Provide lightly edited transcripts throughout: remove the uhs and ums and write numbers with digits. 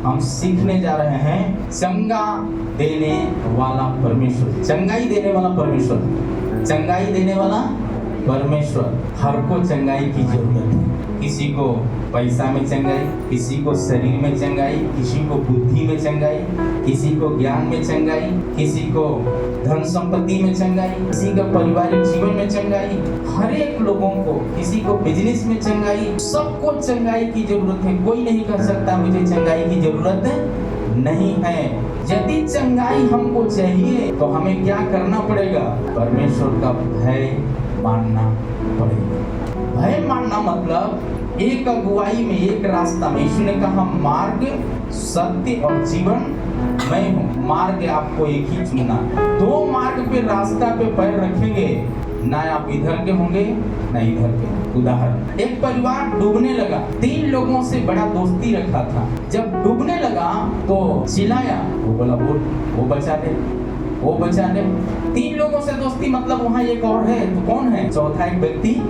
हम सीखने जा रहे हैं चंगा देने वाला परमेश्वर, चंगाई देने वाला परमेश्वर, चंगाई देने वाला परमेश्वर। हर को चंगाई की जरूरत है। किसी को पैसा में चंगाई, किसी को शरीर में चंगाई, किसी को बुद्धि में चंगाई, किसी को ज्ञान में चंगाई, किसी को धन संपत्ति में चंगाई, किसी का पारिवारिक जीवन में चंगाई। हर एक लोगों को, किसी को बिजनेस में चंगाई, सबको चंगाई की जरूरत है। कोई नहीं कह सकता मुझे चंगाई की जरूरत नहीं है। यदि चंगाई हमको चाहिए तो हमें क्या करना पड़ेगा? परमेश्वर का भय मानना पड़ेगा। भय मानना मतलब एक अगुवाई में, एक रास्ता में। यीशु ने कहा मार्ग, सत्य और जीवन मैं हूँ। मार्ग आपको एक ही चुनना। दो मार्ग पे, रास्ता पे पैर रखेंगे, ना आप इधर के होंगे ना इधर के। उदाहरण, एक परिवार डूबने लगा, 3 लोगों से बड़ा दोस्ती रखा था। जब डूबने लगा तो चिल्लाया, वो बोला बोल, वो बचा दे, वो बचा दे। 3 लोगों से दोस्ती मतलब वहाँ एक और है, तो कौन है? चौथा एक व्यक्ति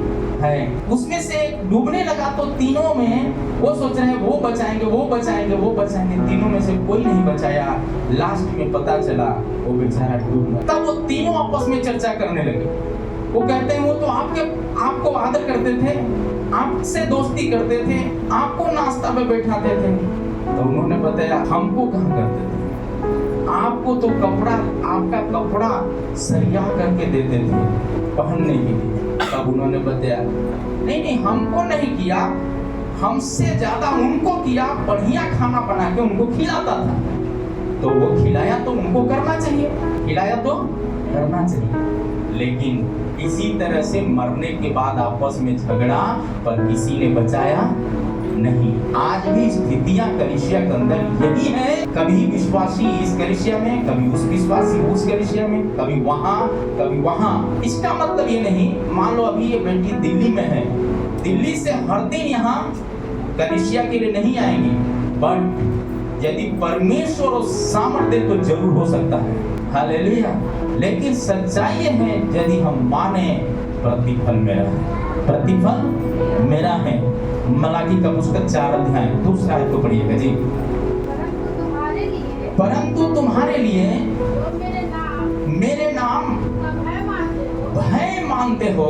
है। उसमें से डूबने लगा तो तीनों में वो सोच रहे हैं वो बचाएंगे, वो बचाएंगे, वो बचाएंगे। तीनों में से कोई नहीं बचाया। लास्ट में पता चला वो बेचारा डूब गया। तब वो तीनों आपस में चर्चा करने लगे। वो कहते हैं वो तो आपको आदर करते थे, आपसे दोस्ती करते थे, आपको नाश्ता में बैठाते थे। तो उन्होंने बताया हमको कहाँ करते थे, आपको तो आपका कपड़ा सरिया करके देते थे पहनने के लिए। तब उन्होंने बताया नहीं हमको नहीं किया, हमसे ज्यादा उनको किया, बढ़िया खाना बना के उनको खिलाता था। तो वो खिलाया तो उनको करना चाहिए, खिलाया तो करना चाहिए। लेकिन इसी तरह से मरने के बाद आपस में झगड़ा, पर किसी ने बचाया नहीं। आज भी स्थितियां कलीसिया के अंदर यही है। कभी विश्वासी इस कलीसिया में, कभी उस विश्वासी उस कलीसिया में, कभी वहां कभी वहां। इसका मतलब ये नहीं, मान लो अभी ये बेटी दिल्ली में है, दिल्ली से हर दिन यहाँ कलीसिया के लिए नहीं आएंगी, बट यदि परमेश्वर और सामर्थ्य तो जरूर हो सकता है। हालेलुया। लेकिन सच्चाई ये है, यदि हम माने प्रतिफल मेरा है, प्रतिफल मेरा है। मलाकी का पुस्तक 4 अध्याय 2 आयत को पढ़िएगा जी। परंतु तुम्हारे लिए मेरे नाम भय मानते हो,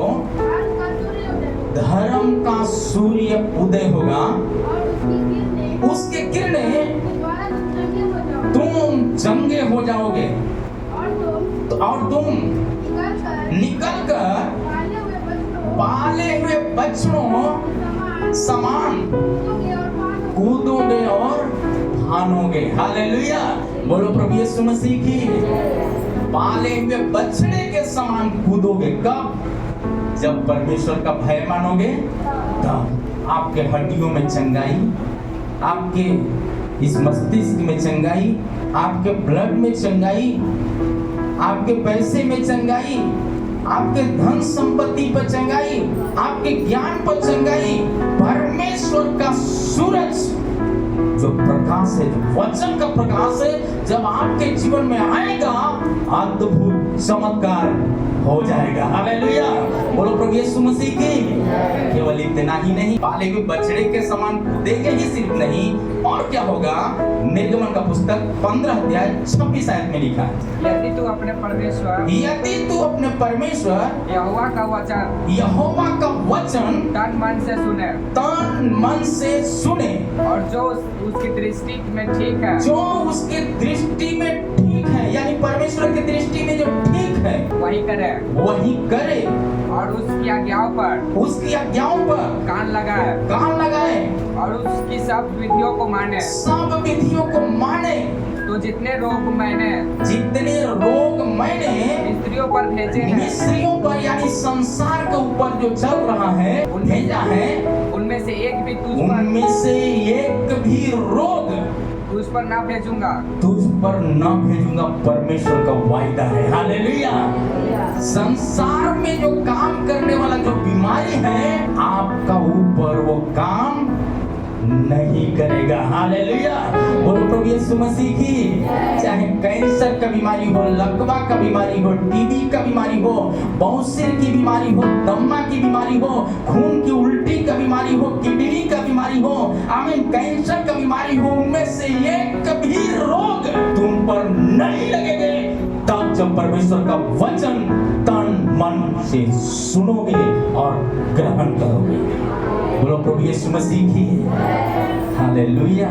धर्म का सूर्य उदय होगा, उसके किरणें तुम चंगे हो जाओगे और तुम निकलकर पाले हुए बच्चों समान कूदोगे और फानोगे। हालेलुया। बोलो प्रभु यीशु मसीह की। पाले हुए बछड़े के समान कूदोगे। कब? जब परमेश्वर का भय मानोगे, तब आपके हड्डियों में चंगाई, आपके इस मस्तिष्क में चंगाई, आपके ब्लड में चंगाई, आपके पैसे में चंगाई, आपके धन संपत्ति पर चंगाई, आपके ज्ञान पर चंगाई। परमेश्वर का सूरज जो प्रकाश है, जो वचन का प्रकाश है, जब आपके जीवन में आएगा, अद्भुत चमत्कार हो जाएगा। हालेलुया। बोलो प्रभु यीशु मसीह की। केवल इतना ही नहीं, पाले हुए बछड़े के समान कूदेंगे ही सिर्फ नहीं, और क्या होगा? निर्गमन का पुस्तक 15 अध्याय 26 आयत में लिखा है, यदि तू अपने परमेश्वर यहोवा का वचन तन मन से सुने और जो उसकी दृष्टि में ठीक है, जो उसकी दृष्टि में ठीक है, यानी परमेश्वर की दृष्टि में जो ठीक है वही करे और उसकी आज्ञाओं पर कान लगाए और उसकी सब विधियों को माने। तो जितने रोग मैंने स्त्रियों पर भेजे हैं, स्त्रियों पर यानी संसार के ऊपर जो चल रहा है भेजा है, उनमें से एक भी रोग तुझ पर ना भेजूंगा, परमेश्वर का वायदा है। हालेलुया। संसार में जो काम करने वाला जो बीमारी है, आपका ऊपर वो काम नहीं करेगा। हालेलुया। बोलो प्रभु यीशु मसीह की। चाहे कैंसर का बीमारी हो, लकवा का बीमारी हो, टीबी का बीमारी हो, बवासीर की बीमारी हो, दम्मा की बीमारी हो, खून की उल्टी का बीमारी हो, किडनी का बीमारी हो, आमीन, कैंसर का बीमारी हो, उनमें से एक भी रोग तुम पर नहीं लगेंगे तब जब परमेश्वर का वचन तन मन से सुनोगे और ग्रहण करोगे। बोलो प्रभु यीशु मसीह की। हालेलुया।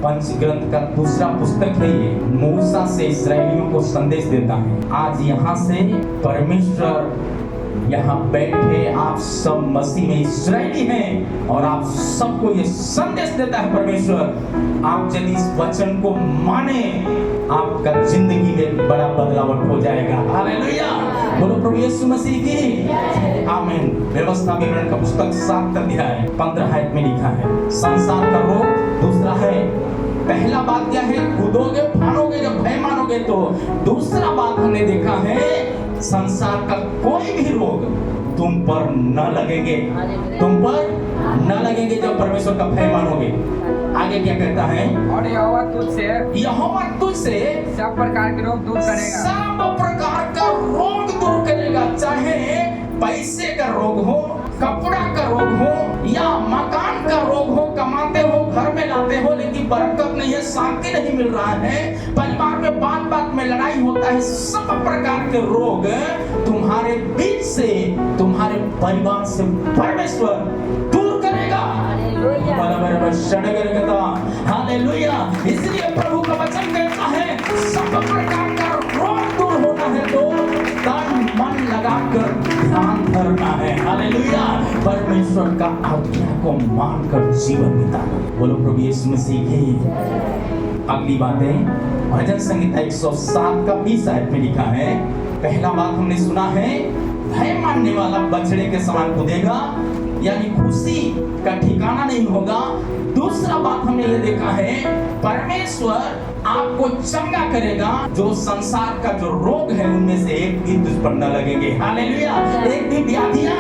पंच ग्रंथ का दूसरा पुस्तक है ये, मूसा से इस्राएलियों को संदेश देता है। आज यहाँ से परमेश्वर यहाँ बैठे आप सब मसीह में इस्राएली हैं और आप सबको ये संदेश देता है परमेश्वर, आप यदि इस वचन को माने आपका जिंदगी में बड़ा बदलाव हो जाएगा। हालेलुया। बोलो प्रभु यीशु मसीह की। आमीन। व्यवस्था विवरण का पुस्तक 7 अध्याय 15 आयत में लिखा है, संसार का रोग दूसरा है। पहला बात क्या है? कूदोगे, फाड़ोगे, जब भय मानोगे तो। दूसरा बात हमने देखा है, संसार का कोई भी रोग तुम पर न लगेंगे, तुम पर न लगेंगे जब परमेश्वर का भय मानोगे। आगे क्या कहता है? और यहोवा तुझसे सब प्रकार के रोग दूर करेगा। सब प्रकार का रोग दूर करेगा, चाहे पैसे का रोग हो, कपड़ा का रोग हो या मकान का रोग हो, कमाते हो, घर में लाते हो लेकिन बरकत नहीं है, शांति नहीं मिल रहा है, परिवार में बात बात में लड़ाई होता है, सब प्रकार के रोग तुम्हारे बीच से, तुम्हारे परिवार से परमेश्वर दूर करेगा। हालेलुया। इसलिए प्रभु का वचन कहता है सब प्रकार का रोग दूर होना है तो तन मन लगाकर ध्यान धरना है। हालेलुया। परमेश्वर का आज्ञा को मानकर जीवन बिताना। बोलो प्रभु यीशु मसीह की। अगली बात है भजन संहिता 107 का 20 आयत में लिखा है, पहला बात हमने सुना है, भय मानने वाला बछड़े के समान कूदेगा, यानी खुशी का ठिकाना नहीं होगा। दूसरा बात हमने ये देखा है, परमेश्वर आपको चंगा करेगा, जो संसार का जो रोग है उनमें से एक भी तुझ पर न लगेंगे। हालेलुया। एक भी व्याधियां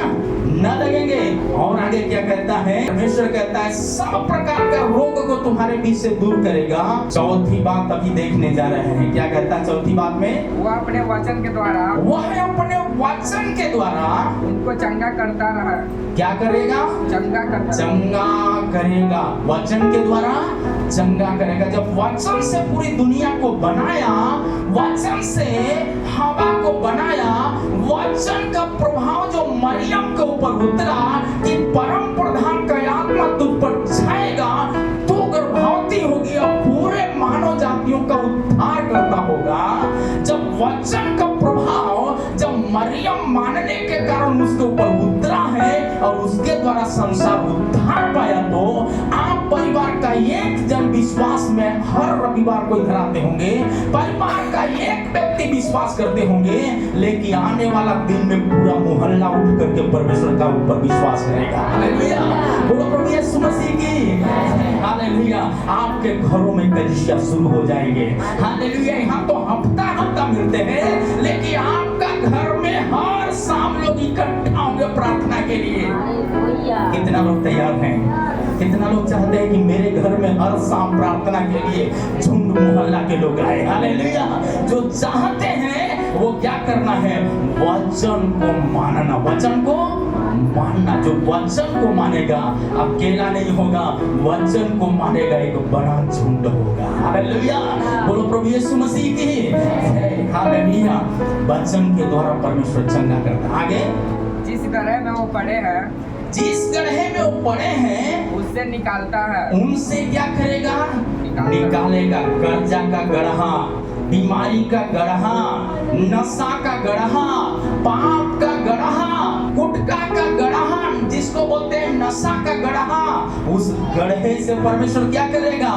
न लगेंगे। और आगे क्या कहता है? परमेश्वर कहता है सब प्रकार का रोग को तुम्हारे बीच से दूर करेगा। चौथी बात अभी देखने जा रहे हैं, क्या कहता है चौथी बात में? वह अपने वचन के द्वारा, वह अपने वचन के द्वारा उनको चंगा करता रहा। क्या करेगा? चंगा करता, चंगा करेगा। वचन के द्वारा चंगा करेगा। जब वचन से पूरी दुनिया को बनाया, वचन से हवा को बनाया, वचन का प्रभाव जो मरियम के ऊपर उतरा कि परम प्रधान का आत्मा तुझ पर छाएगा, तू गर्भवती होगी और पूरे मानव जातियों का उद्धार करता होगा। जब वचन का प्रभाव जब मरियम मानने के कारण उसके ऊपर उतरा है और उसके द्वारा संसार उद्धार पाया, तो आप परिवार का एक जन विश्वास में हर रविवार को इधर आते होंगे, परिवार का एक व्यक्ति विश्वास करते होंगे, लेकिन आने वाला दिन में पूरा मोहल्ला उठ करके परमेश्वर का ऊपर विश्वास करेगा। हालेलुया। बोलो प्रभु यीशु मसीह की। हालेलुया। आपके घरों में कलीसिया शुरू हो जाएंगे। हालेलुया। यहाँ तो हफ्ता हफ्ता मिलते हैं, लेकिन आपका घर में हर शाम लोग इकट्ठा होंगे प्रार्थना के लिए। कितना लोग तैयार हैं? कितना लोग चाहते हैं कि मेरे घर में हर शाम प्रार्थना के लिए झुंड मोहल्ला के लोग आए? हालेलुया। जो चाहते हैं वो क्या करना है? वचन को मानना, वचन को मानना। जो वचन को मानेगा अकेला नहीं होगा, वचन को मानेगा एक बड़ा झुंड होगा। हालेलुया। बोलो प्रभु यीशु मसीह की। हालेलुया। वचन के द्वारा परमेश्वर चंगा करता। आगे, जिस गड्ढे में वो पड़े हैं, जिस गड्ढे में वो पड़े हैं उससे निकालता है। उनसे क्या करेगा? निकालेगा। कर्जा का गड्ढा, बीमारी का गड्ढा, नशा का गड्ढा, पाप का गड्ढा, गुटखा का गड्ढा, जिसको बोलते हैं नशा का गड्ढा, उस गड्ढे से परमेश्वर क्या करेगा?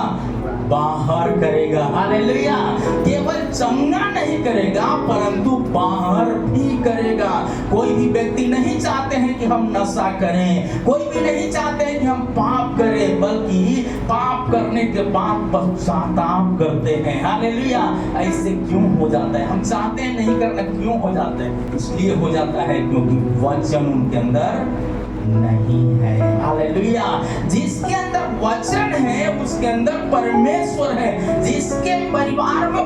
बाहर करेगा। हालेलुया। केवल चंगा नहीं करेगा परंतु बाहर भी करेगा। कोई भी व्यक्ति नहीं चाहते हैं कि हम नशा करें, कोई भी नहीं चाहते हैं कि हम पाप करें, बल्कि पाप करने के बाद पश्चाताप करते हैं। हालेलुया। ऐसे क्यों हो जाता है? हम चाहते हैं नहीं करना, क्यों हो जाता है? इसलिए हो जाता है क्योंकि वचन उनके अंदर नहीं है। हालेलुया। जिसके अंदर वचन है उसके अंदर परमेश्वर है। जिसके परिवार में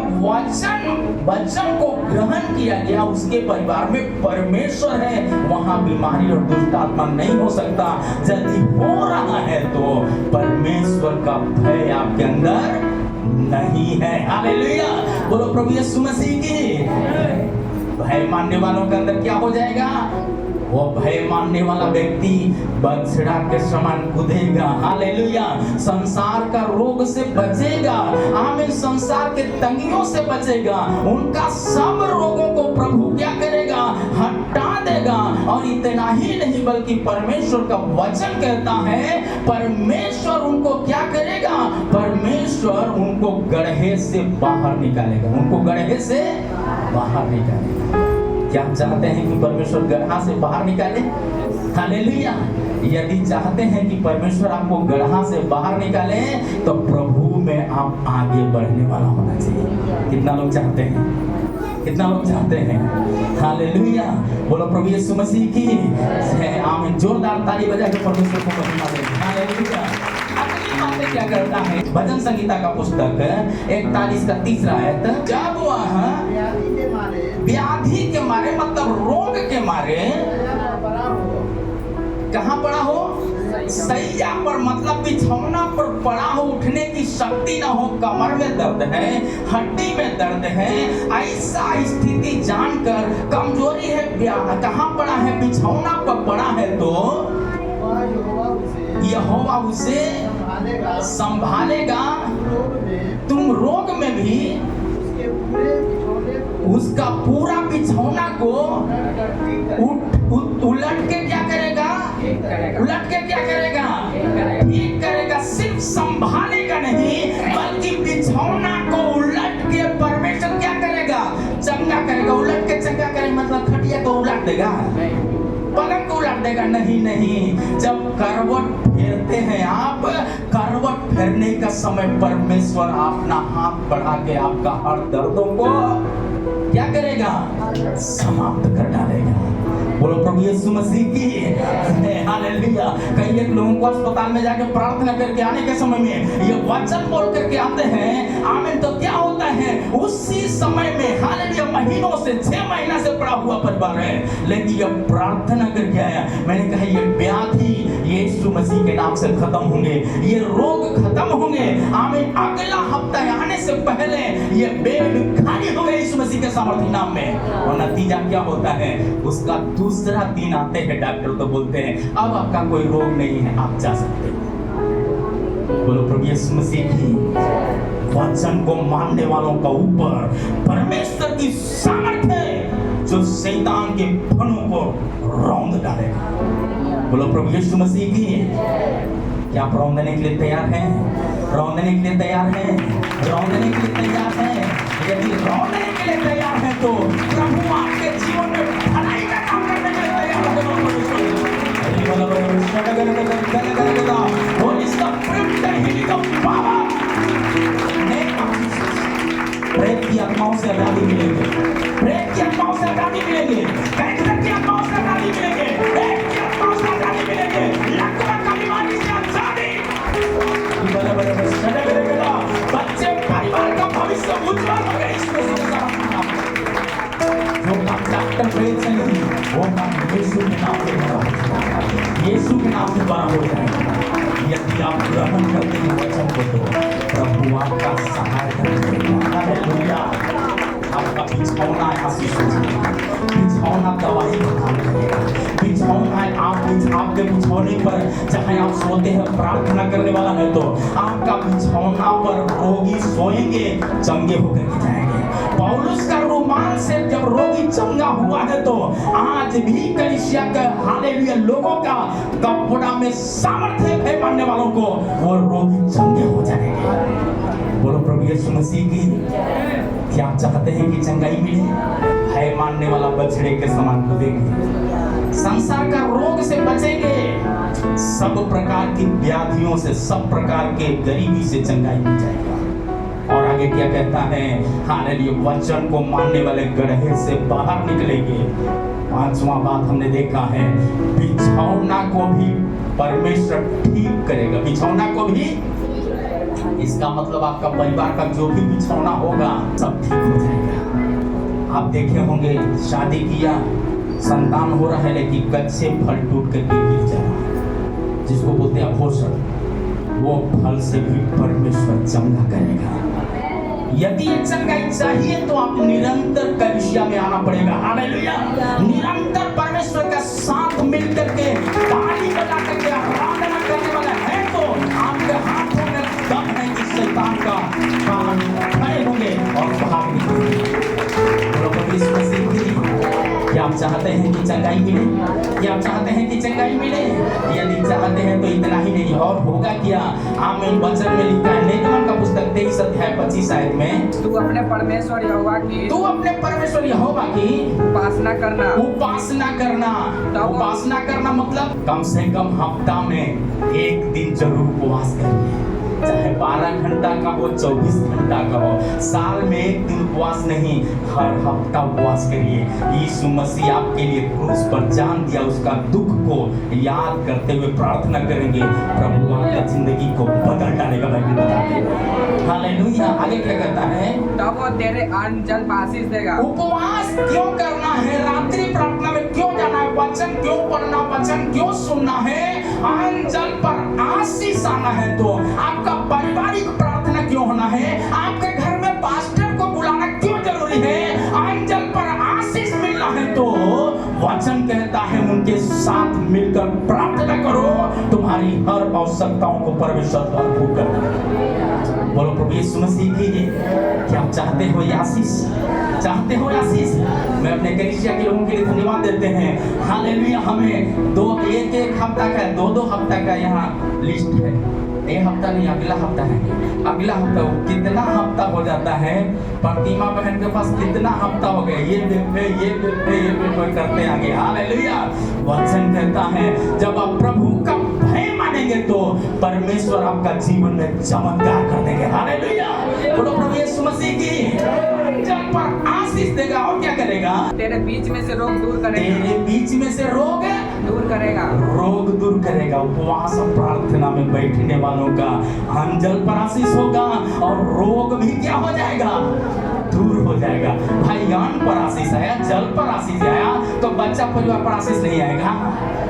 वचन को ग्रहण किया गया उसके परिवार में परमेश्वर है। वहां बीमारी और दुष्ट आत्मा नहीं हो सकता। यदि हो रहा है तो परमेश्वर का भय आपके अंदर नहीं है। हालेलुया। बोलो प्रभु यीशु मसीह की। भय मानने वालों के अंदर क्या हो जाएगा? वो भय मानने वाला व्यक्ति बछड़ा के समान कूदेगा। हालेलुया। संसार का रोग से बचेगा। आमीन। संसार के तंगियों से बचेगा। उनका सब रोगों को प्रभु क्या करेगा? हटा देगा। और इतना ही नहीं बल्कि परमेश्वर का वचन कहता है परमेश्वर उनको क्या करेगा? परमेश्वर उनको गड्ढे से बाहर निकालेगा। उनको गड्ढे से बाहर निकालेगा। क्या आप चाहते हैं कि परमेश्वर गड्ढा से बाहर निकाले? हालेलुया। यदि चाहते हैं कि परमेश्वर आपको गड्ढा से बाहर निकाले तो प्रभु में आप आगे बढ़ने वाला होना चाहिए। कितना लोग चाहते हैं? कितना लोग चाहते हैं? हालेलुया। बोलो प्रभु यीशु मसीह की। आमीन। जोरदार ताली बजा के परमेश्वर को महिमा दें। हालेलुया। अगली बात क्या करता है? भजन संगीता का पुस्तक 41 का 3 आयत। जब वह व्याधि के मारे मतलब रोग के मारे कहाँ पड़ा हो? सैया पर मतलब बिछौना पर पड़ा हो। उठने की शक्ति ना हो। कमर में दर्द है, हड्डी में दर्द है। ऐसा स्थिति जानकर कमजोरी है। कहाँ पड़ा है? बिछौना पर पड़ा है तो यहोवा उसे संभालेगा। तुम रोग में भी उसका पूरा बिछौना को उलट के क्या करेगा? उलट के क्या करेगा? ठीक करेगा। सिर्फ संभालेगा नहीं बल्कि बिछौना को उलट के परमेश्वर क्या करेगा? चंगा करेगा। उलट के चंगा करेगा मतलब खटिया को उलट देगा, पलंग को उलट देगा? नहीं। जब करवट फेरते हैं आप, करवट फेरने का समय परमेश्वर अपना हाथ बढ़ा के आपका हर दर्दों को क्या करेगा? समाप्त कर डालेगा। बोलो प्रभु यीशु मसीह की। हालेलुया। कई एक लोगों को अस्पताल में जाके प्रार्थना करके आने के समय में ये वचन बोल करके आते हैं। आमीन। तो क्या होता है? उसी समय में हालेलुया महीनों से 6 महीना से पड़ा हुआ परिवार है लेकिन ये प्रार्थना करके आया। मैंने कहा ये व्याधि यीशु मसीह के नाम से खत्म होंगे, ये रोग खत्म होंगे। आमीन। अगला हफ्ता आने से पहले ये बेड खाली हो गए यीशु मसीह के सामर्थ्य नाम में। और नतीजा क्या होता है? उसका दूसरा दिन आते हैं डॉक्टर तो बोलते हैं अब आपका कोई रोग नहीं है, आप जा सकते हो। बोलो प्रभु यीशु मसीह की। वचन को मानने वालों का ऊपर परमेश्वर की सामर्थ्य है जो शैतान के फनों को रौंद डालेगा। बोलो प्रभु यीशु मसीह की। क्या आप रौंदने के लिए तैयार हैं? रौंदने के लिए तैयार हैं? रौंदने के लिए तैयार हैं? यदि रौंदने के लिए तैयार हैं तो प्रभु आपके जीवन में भलाई का काम करने के लिए तैयार हो। प्रेत की आत्माओं से आजादी मिलेगी। प्रेत की आत्माओं से आजादी मिलेगी। कैंसर की आत्माओं से आजादी मिलेगी। प्रेत की आत्माओं से आजादी मिलेगी। लकवा का बीमारी से आजादी। बच्चे परिवार का भविष्य उज्जवल हो गया। जो काम डॉक्टर प्रेत से नहीं वो काम यीशु के नाम से बड़ा हो। यीशु के नाम से बड़ा हो जाएगा। यदि आप ग्रहण करते हैं वचन को तो प्रभु आपका सहायता करेगा। हालेलुया। आपका बिछौना है बिछौना दवाई का काम करेगा। बिछौना है आपके बिछौने पर जहाँ आप सोते हैं प्रार्थना करने वाला है तो आपका बिछौना पर रोगी सोएंगे, चंगे होकर के जाएंगे। पौलुस का रोमान से जब रोगी चंगा हुआ है तो आज भी कलीसिया का हालेलुया लोगों का कपड़ा में सामर्थ्य है मानने वालों को वो रोगी चंगे हो जाएंगे। बोलो प्रभु यीशु मसीह की। क्या आप चाहते हैं कि चंगाई मिले? भय मानने वाला बछड़े के समान कूदेंगे, संसार का रोग से बचेंगे, सब प्रकार की व्याधियों से, सब प्रकार के गरीबी से चंगाई मिल जाएगा। और आगे क्या कहता है? हालेलुया। वचन को मानने वाले गड्ढे से बाहर निकलेंगे पांचवा बात हमने देखा है, बिछौना को भी परमेश्वर ठीक करेगा। बिछौना को भी, इसका मतलब आपका परिवार का जो भी बिछौना होगा सब ठीक हो जाएगा। आप देखे होंगे शादी किया, संतान हो रहा है, लेकिन कच्चे फल टूट करके गिर जा रहा है, जिसको बोलते हैं अघोषण, वो फल से भी परमेश्वर चंगा करेगा। यदि ये चंगाई चाहिए तो आप निरंतर कलीसिया में आना पड़ेगा। हालेलुया। निरंतर परमेश्वर का साथ मिल करके ताली बजा करके आराधना करने वाला है तो आपके हाथों में दम है कि शैतान का काम खड़े होंगे और भाग निकलेंगे। क्या आप चाहते हैं कि चंगाई मिले? क्या आप चाहते हैं कि चंगाई मिले? यदि चाहते हैं तो इतना ही नहीं, और होगा क्या? आमीन। वचन में लिखा है निर्गमन का पुस्तक 23 अध्याय 25 आयत में, तू अपने परमेश्वर यहोवा की उपासना करना। उपासना करना, उपासना करना मतलब कम से कम हफ्ता में एक दिन जरूर उपवास करिए, चाहे 12 घंटा का हो, 24 घंटा का हो, साल में एक दिन उपवास नहीं, हर हफ्ता उपवास करिए। यीशु मसीह आपके लिए क्रूस पर जान दिया, उसका दुख को याद करते हुए प्रार्थना करेंगे, प्रभु आपकी जिंदगी को बदल डालेगा। बाइबल बताते हैं। हालेलुया। आगे क्या कहता है? तब वो तेरे अन्न जल पर आशीष देगा। उपवास क्यों करना है? रात्रि प्रार्थना में क्यों जाना है? वचन क्यों पढ़ना? वचन क्यों सुनना है? अन्न जल पर आशीष आना है तो आपका पारिवारिक प्रार्थना क्यों होना है? आपके घर में पास्टर को बुलाना क्यों जरूरी है? अंजल पर आशीष मिलना है तो वचन कहता है उनके साथ मिलकर प्रार्थना करो, तुम्हारी हर आवश्यकताओं को परमेश्वर पूरा करेगा। बोलो प्रभु यीशु मसीह की। क्या आप चाहते हो ये आशीष? चाहते हो आशीष? मैं अपने कलीसिया के लोगों के लिए धन्यवाद देते हैं। हालेलुया। हमें एक हफ्ता का, दो हफ्ता का यहाँ लिस्ट है। एक हफ्ता नहीं, अगला हफ्ता है। अगला हफ्ता कितना हफ्ता हो जाता है? प्रतिमा बहन के पास कितना हफ्ता हो गया? ये करते आगे। हालेलुया। वचन कहता है जब आप प्रभु का भय मानेंगे तो परमेश्वर आपका जीवन में चमत्कार कर देंगे। हालेलुया। बोलो प्रभु यीशु मसीह की। जब पर आशीष देगा और क्या करेगा? तेरे बीच में से रोग दूर करेगा। तेरे बीच में से रोग दूर करेगा। रोग दूर करेगा। उपवास प्रार्थना में बैठने वालों का अंजल पर आशीष होगा और रोग भी क्या हो जाएगा? दूर हो जाएगा। भाई अन्न पर आशीष आया, जल पर आशीष आया तो बच्चा परिवार पर आशीष नहीं आएगा,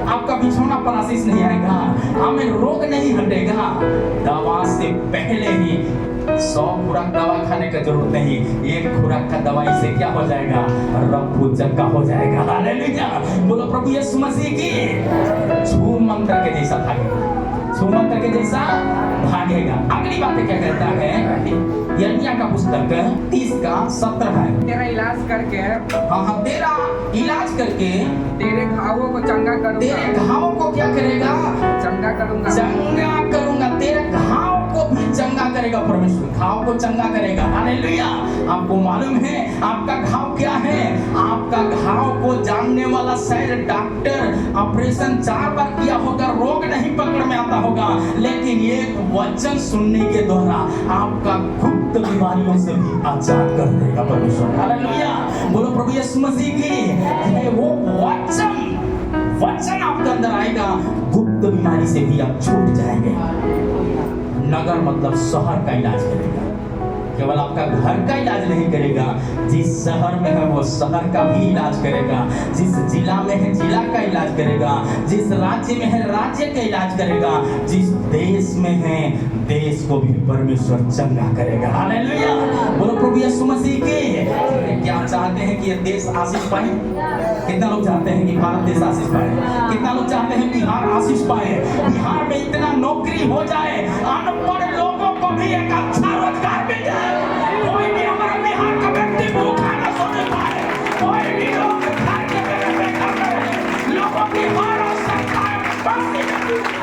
आपका बिछौना पर आशीष नहीं आएगा, हमें रोग नहीं हटेगा। दवा से पहले ही 100 खुराक दवा खाने का जरूरत नहीं, एक खुराक का दवाई से क्या हो जाएगा? रब चंगा हो जाएगा। हालेलुया। बोलो प्रभु यीशु मसीह की। छू मंत्र के जैसा भागेगा, छू मंत्र के जैसा भागेगा। अगली बात क्या कहता है? यिर्मयाह का पुस्तक 30 का 17 है। तेरा इलाज करके, हाँ, तेरा इलाज करके तेरे घावों को चंगा करूंगा। तेरे घावों को क्या करेगा? चंगा करूंगा। चंगा करूंगा। तेरे घाव को भी चंगा करेगा परमेश्वर, घाव को चंगा करेगा। हालेलुया। आपको मालूम है आपका घाव क्या है? आपका घाव को जानने वाला शायद डॉक्टर ऑपरेशन 4 बार किया होगा, रोग नहीं पकड़ में आता होगा, लेकिन एक वचन सुनने के द्वारा आपका गुप्त बीमारियों से भी आजाद कर देगा परमेश्वर। हालेलुया। बोलो प्रभु यीशु मसीह की। वो वचन आपके अंदर आएगा, गुप्त बीमारी से भी आप छूट जाएंगे। नगर मतलब शहर का इलाज करेगा, केवल आपका घर का इलाज नहीं करेगा, जिस शहर में है वो शहर का भी इलाज करेगा, जिस जिला में है जिला का इलाज करेगा, जिस राज्य में है राज्य का इलाज करेगा, जिस देश में है देश को भी परमेश्वर चंगा करेगा। हालेलुया। बोलो प्रभु यीशु मसीह की। क्या चाहते हैं कि ये देश आशीष पाए? कितना लोग चाहते हैं कि भारत देश आशीष पाए? कितना लोग चाहते हैं बिहार आशीष पाए? बिहार में इतना नौकरी हो जाए, अनपढ़ लोगों को भी एक अच्छा रोजगार मिल जाए, कोई भी हमारा बिहार का व्यक्ति भूखा न सोने पाए, कोई भी लोग घर के बगल में घर में लोगों की हर आवश्यकताएं पूरी करें।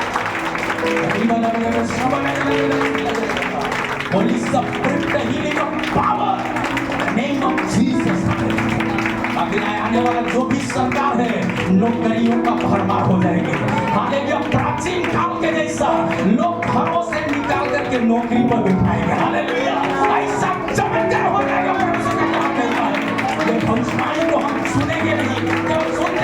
Holy Spirit, the healing of power, name of Jesus. आने वाला जो भी सरकार है नौकरियों का भरमार हो जाएंगे। हालेलुया। प्राचीन काल के जैसा लोग घरों से निकाल करके नौकरी पर बिठाएंगे। हालेलुया। ऐसा चमत्कार हो जाएगा। परमेश्वर का काम है। ये भविष्यवाणी को हम सुनेंगे नहीं, केवल सुनते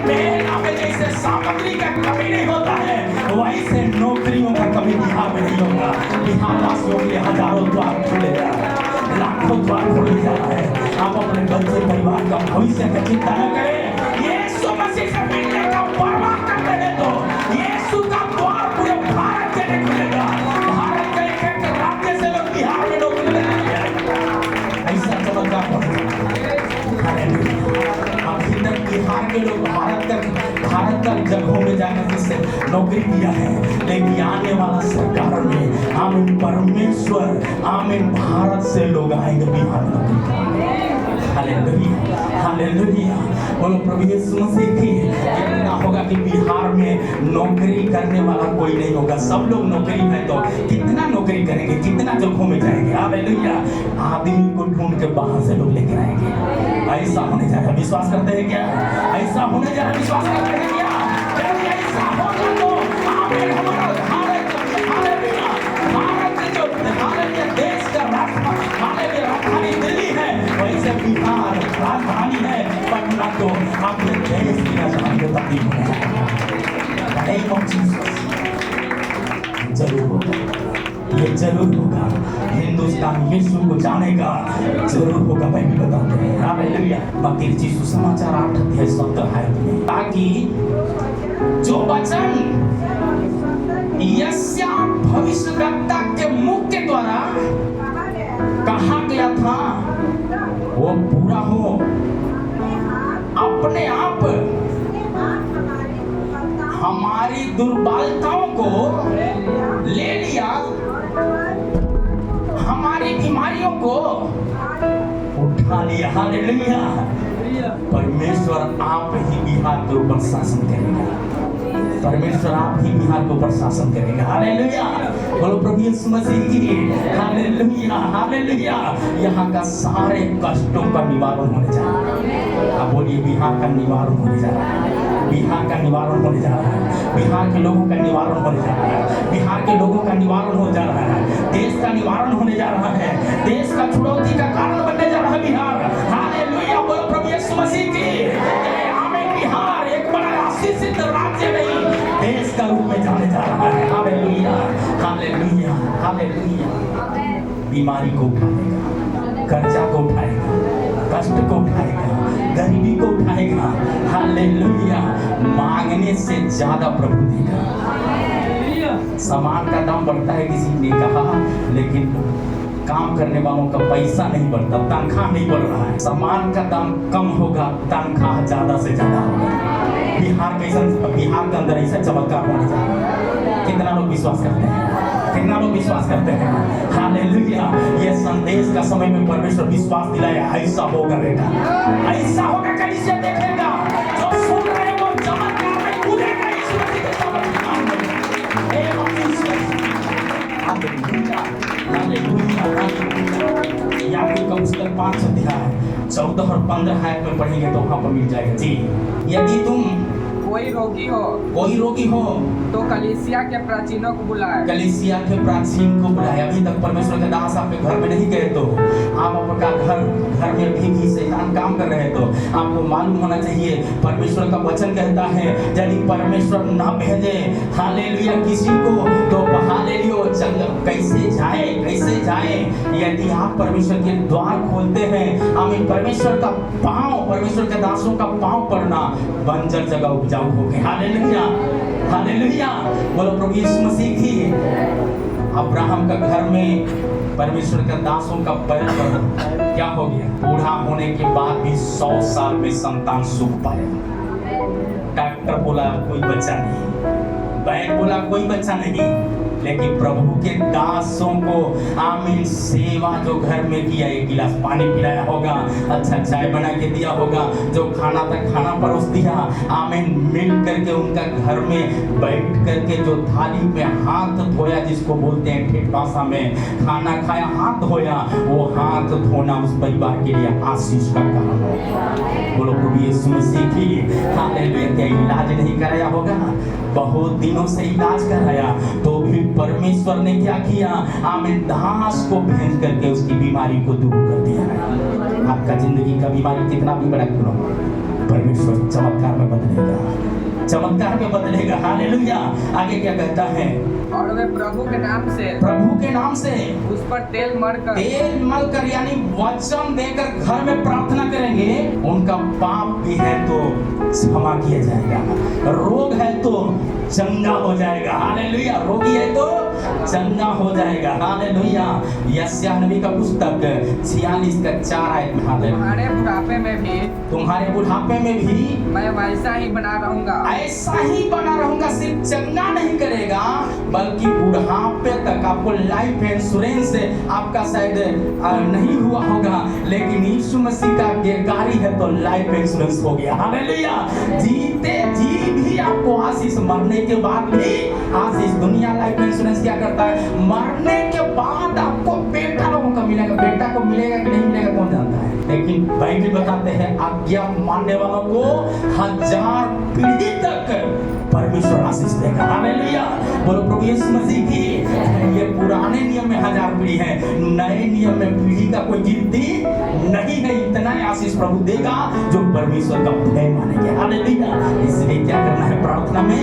मेला में जैसे सामग्री का कमी नहीं होता है, वैसे नौकरियों का कमी बिहार में नहीं होगा। बिहार वासियों के लिए हजारों द्वार खुले जा रहे हैं, लाखों द्वार खुले जा रहे हैं। आप अपने बच्चे परिवार का भविष्य का चिंता न करें। यीशु मसीह से मिलने का परवाह करते हैं तो यीशु का द्वार पूरे भारत के लिए खुलेगा। भारत के एक राज्य से लोग बिहार में नौकरी लेंगे। ऐसा चमत्कार होगा। अभी तक बिहार के लोग भारत तक जगहों में जाकर जिससे नौकरी दिया है, लेकिन आने वाला सरकार में आमीन परमेश्वर आमीन भारत से लोग आएंगे बिहार में। Hallelujah hallelujah. बोलो प्रभु यीशु मसीह की। कितना होगा कि बिहार में नौकरी करने वाला कोई नहीं होगा। सब लोग नौकरी में तो कितना नौकरी करेंगे, कितना जगहों में जाएंगे। हालेलुया। आदमी को ढूंढ के बाहर से लोग लेकर आएंगे। ऐसा होने जा रहा है, विश्वास करते हैं क्या? ऐसा होने जा रहा है, विश्वास करते हैं क्या? यदि ऐसा होगा तो आमीन। हमारा भारत जो भारत के देश का राजधानी दिल्ली है, वैसे बिहार राजधानी है पटना, तो अपने देश की राजधानी को तब्दील होने जा रहा है। जरूर होगा, ये जरूर होगा। हिंदुस्तान यीशु को जानेगा, जरूर होगा। मैं भी बताते हैं। हालेलुया। मत्ती रचित सुसमाचार 8 अध्याय 17 आयत में, ताकि जो वचन यशाया भविष्यवक्ता के मुख के द्वारा कहा गया था वो पूरा हो। अपने आप हमारी दुर्बलताओं को ले लिया, हमारी बीमारियों को उठा लिया। हालेलुया। परमेश्वर आप ही बिहार के ऊपर शासन करेगा। परमेश्वर आप ही बिहार के ऊपर शासन करेगा। हालेलुया। बोलो प्रभु यीशु मसीह की। Hallelujah hallelujah. यहाँ का सारे कष्टों का निवारण होने जा रहा है। आप बोलिए बिहार का निवारण होने जा रहा है। बिहार का निवारण होने जा रहा है। बिहार के लोगों का निवारण होने जा रहा है। बिहार के लोगों का निवारण हो जा रहा है। देश का निवारण होने जा रहा है। देश का छुड़ौती का कारण बनने जा रहा है बिहार। हालेलुया। बोलो प्रभु यीशु मसीह की। आमीन। बिहार एक बड़ा आशीषित राज्य नहीं, देश का रूप में जाने जा रहा है। Hallelujah hallelujah hallelujah. बीमारी को उठाएगा, कर्जा को उठाएगा, कष्ट को उठाएगा, गरीबी को उठाएगा। हालेलुया। मांगने से ज्यादा प्रभु देगा। सामान का दाम बढ़ता है किसी ने कहा, लेकिन काम करने वालों का पैसा नहीं बढ़ता, तनख्वाह नहीं बढ़ रहा है। सामान का दाम कम होगा, तनख्वाह ज्यादा से ज्यादा होगा। बिहार के अंदर ऐसा चमत्कार होने जा रहा है। कितना लोग विश्वास करते हैं? कितना लोग विश्वास करते हैं? हालेलुया। ये संदेश का समय में परमेश्वर विश्वास दिलाया, ऐसा होगा बेटा, ऐसा होगा। कलीसिया देखेगा, जो सुन रहे हैं वो चमत्कार में कूदेगा। ईश्वर की चमत्कार में हालेलुया हालेलुया हालेलुया। याकूब का पुस्तक 5 अध्याय 14 और 15 आयत में पढ़ेंगे तो वहां पर मिल जाएगा। जी, यदि तुम कोई रोगी हो तो कलीसिया के प्राचीनों को बुलाए। कलीसिया के प्राचीन को बुलाए। अभी तक परमेश्वर के दास आपके घर में नहीं गए तो आप आपका घर में भी शैतान काम कर रहे हैं, तो आपको मालूम होना चाहिए परमेश्वर का वचन कहता है यदि परमेश्वर ना भेजे हालेलुया किसी को तो हालेलुया कैसे जाए। यदि आप परमेश्वर के द्वार खोलते हैं, आमीन, परमेश्वर का पांव, परमेश्वर के दासों का पांव पड़ना बंजर जगह उपजाऊ हो गए। Hallelujah hallelujah. बोलो प्रभु यीशु मसीह की। अब्राहम का घर में परमेश्वर के दासों का पैर पड़ा, क्या हो गया? बूढ़ा होने के बाद भी 100 साल में संतान सुख पाया। डॉक्टर बोला कोई बच्चा नहीं, बैल बोला कोई बच्चा नहीं, लेकिन प्रभु के दासों को आमीन सेवा जो घर में किया, एक गिलास पानी पिलाया होगा, अच्छा चाय बना के दिया होगा, जो खाना तक खाना परोस दिया, आमीन, मिल करके उनका घर में बैठ करके जो थाली पे हाथ धोया, जिसको बोलते हैं ठेठ भाषा में खाना खाया, हाथ धोया, वो हाथ धोना उस परिवार के लिए आशीष का काम है। बोलो प्रभु यीशु मसीह की। हालेलुया। क्या इलाज नहीं कराया होगा? बहुत दिनों से इलाज कराया तो भी परमेश्वर ने क्या किया? आमीन, दास को भेज करके उसकी बीमारी को दूर कर दिया है। आपका जिंदगी का बीमारी कितना भी बड़ा क्यों हो, परमेश्वर चमत्कार में बदलेगा, चमत्कार में बदलेगा। हालेलुया। आगे क्या कहता है? और वे प्रभु के नाम से उस पर तेल मलकर यानी वचन देकर घर में प्रार्थना करेंगे। उनका पाप भी है तो क्षमा किया जाएगा, रोग है तो चंगा हो जाएगा। हालेलुया। रोगी है तो चंगा हो जाएगा। हालेलुया। यशायाह नबी का पुस्तक 46:4 आयत में, तुम्हारे बुढ़ापे में भी मैं वैसा ही बना रहूंगा, ऐसा ही बना रहूंगा। सिर्फ चंगा नहीं करेगा बल्कि बुढ़ापे तक आपको लाइफ इंश्योरेंस आपका शायद नहीं हुआ होगा, लेकिन यीशु मसीह का गिरफ्तारी है तो लाइफ इंश्योरेंस हो गया। हालेलुया। जीते जी भी आपको आशीष, मरने के बाद भी आशीष। दुनिया लाइफ इंश्योरेंस क्या करता है? मरने के बाद आपको बेटा लोगों का मिलेगा, बेटा को मिलेगा कि नहीं मिलेगा कौन जानता है, लेकिन बाइबल बताते हैं आज्ञा मानने वालों को 1000 पीढ़ी तक परमेश्वर आशीष देगा। हालेलुया। बोलो प्रभु यीशु मसीह की। ये पुराने नियम में 1000 पीढ़ी है, नए नियम में पीढ़ी का कोई गिनती नहीं है। इतना आशीष प्रभु देगा जो परमेश्वर का भय मानेंगे। हालेलुया। इसलिए क्या करना है? प्रार्थना में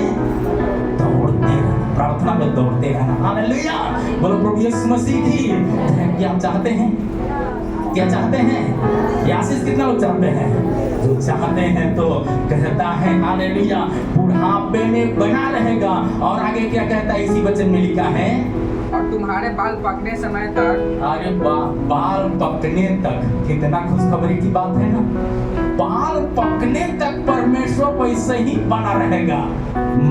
दौड़ते रहना, प्रार्थना में दौड़ते रहना। हालेलुया। बोलो प्रभु यीशु मसीह की। क्या चाहते हैं? क्या चाहते हैं? ये आशीष कितना लोग चाहते हैं? जो चाहते हैं तो कहता है हालेलुया बुढ़ापे में बना रहेगा। और आगे क्या कहता है? इसी वचन में लिखा है, और तुम्हारे बाल पकने समय तक। अरे बाल पकने तक, कितना खुशखबरी की बात है ना। बाल पकने तक परमेश्वर वैसे ही बना रहेगा।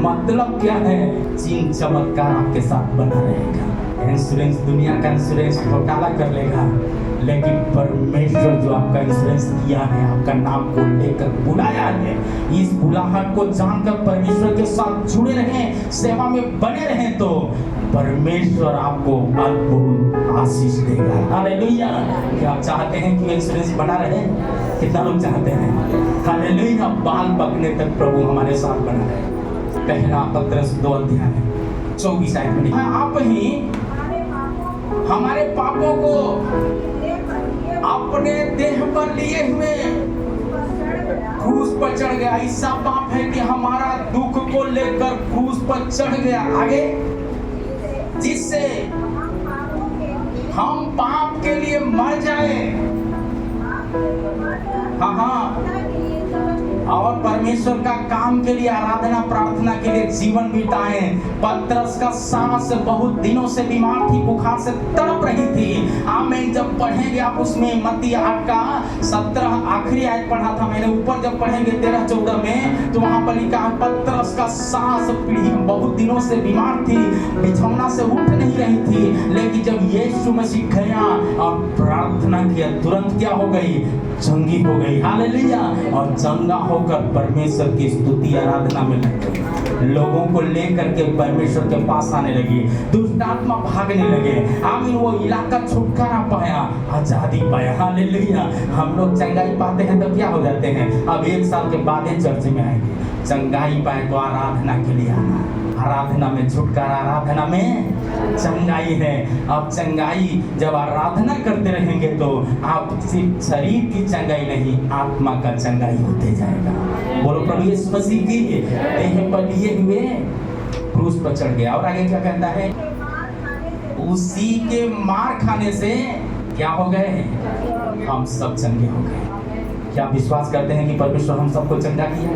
मतलब क्या है? चिन्ह चमत्कार आपके साथ बना रहेगा। इंश्योरेंस, दुनिया का इंश्योरेंस घोटाला कर लेगा, लेकिन परमेश्वर जो आपका इंश्योरेंस किया है, आपका नाम को लेकर बुलाया है, इस बुलाहट को जानकर परमेश्वर के साथ जुड़े रहें, सेवा में बने रहें तो परमेश्वर आपको अद्भुत आशीष देगा। हालेलुया। क्या आप चाहते हैं कि इंश्योरेंस बना रहे? कितना लोग चाहते हैं? हालेलुया। बाल पकने तक प्रभु हमारे साथ बना रहे। पहला पत्रस 2 अध्याय 24 आयत में, आप ही हमारे पापों को अपने देह पर लिए हुए क्रूस पर चढ़ गया। ऐसा पाप है कि हमारा दुख को लेकर क्रूस पर चढ़ गया। आगे, जिससे हम पाप के लिए मर जाए, हाँ, और परमेश्वर का काम के लिए, आराधना प्रार्थना के लिए जीवन बिताएं। पत्रस का सांस बहुत दिनों से बीमार थी, बुखार से तड़प रही थी। आमीन। जब पढ़ेंगे आप उसमें मत्ती 8 का 17 आखिरी आयत पढ़ा था मैंने, ऊपर जब पढ़ेंगे 13-14 में तो वहां पर लिखा है पत्रस का सांस पीढ़ी बहुत दिनों से बीमार थी, बिछौना से उठ नहीं रही थी, लेकिन जब यीशु मसीह गया और प्रार्थना किया, तुरंत क्या हो गई? चंगी हो गई। हालेलुया। और चंगा होकर परमेश्वर की स्तुति आराधना में लग गई, लोगों को लेकर के परमेश्वर के पास आने लगी, दुष्ट आत्मा भागने लगे। आमीन। वो इलाका छुटकारा पाया, आजादी पाया। हालेलुया। हम लोग चंगाई पाते हैं तो क्या हो जाते हैं? अब 1 साल के बाद चर्च में आएंगे। चंगाई पाए तो आराधना के लिए आना, आराधना में छुटकारा, आराधना में चंगाई है। अब चंगाई जब आराधना करते रहेंगे तो आप सिर्फ शरीर की चंगाई नहीं, आत्मा का चंगाई होते जाएगा। बोलो प्रभु यीशु मसीह की। देह पर लिए हुए क्रूस पर चढ़ गया। और आगे क्या कहता है? उसी के मार खाने से क्या हो गए? हम सब चंगे हो गए। क्या विश्वास करते हैं कि परमेश्वर हम सबको चंगा किया?